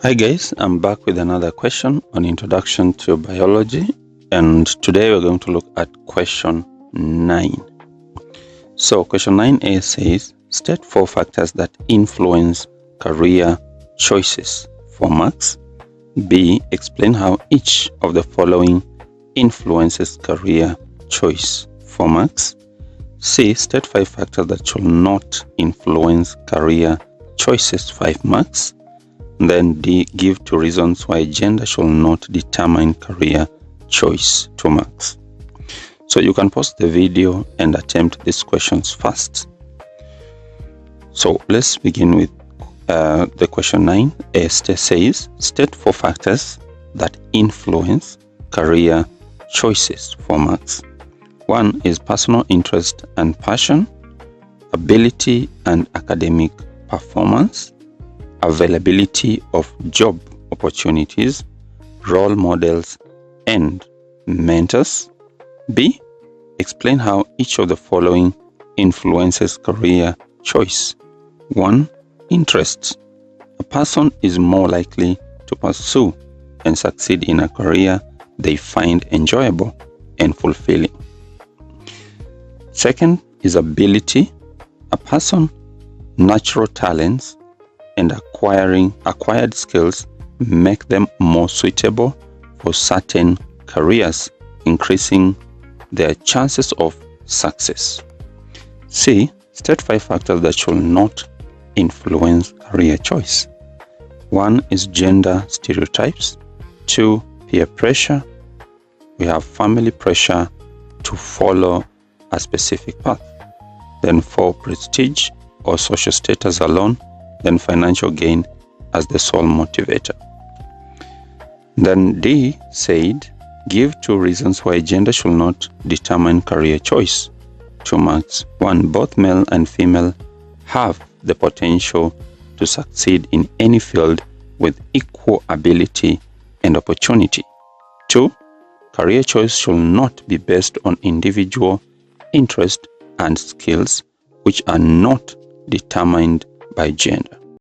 Hi guys, I'm back with another question on Introduction to Biology, and today we're going to look at question 9. So question 9a says, state 4 factors that influence career choices. 4 marks. B, explain how each of the following influences career choice. 4 marks. C, state 5 factors that should not influence career choices. 5 marks. Then D, give 2 reasons why gender should not determine career choice. 2 marks. So you can pause the video and attempt these questions first. So let's begin with the question 9. Says, state 4 factors that influence career choices. 4 marks. 1 is personal interest and passion, ability and academic performance, availability of job opportunities, role models, and mentors. B, explain how each of the following influences career choice. 1, interest. A person is more likely to pursue and succeed in a career they find enjoyable and fulfilling. Second is ability. A person, natural talents, and acquired skills make them more suitable for certain careers, increasing their chances of success. C, state 5 factors that should not influence career choice. 1 is gender stereotypes. 2, peer pressure. We have family pressure to follow a specific path. Then 4, prestige or social status alone. Then financial gain as the sole motivator. Then D said, give 2 reasons why gender should not determine career choice. 2 marks. 1, both male and female have the potential to succeed in any field with equal ability and opportunity. 2, career choice should not be based on individual interest and skills, which are not determined by gender.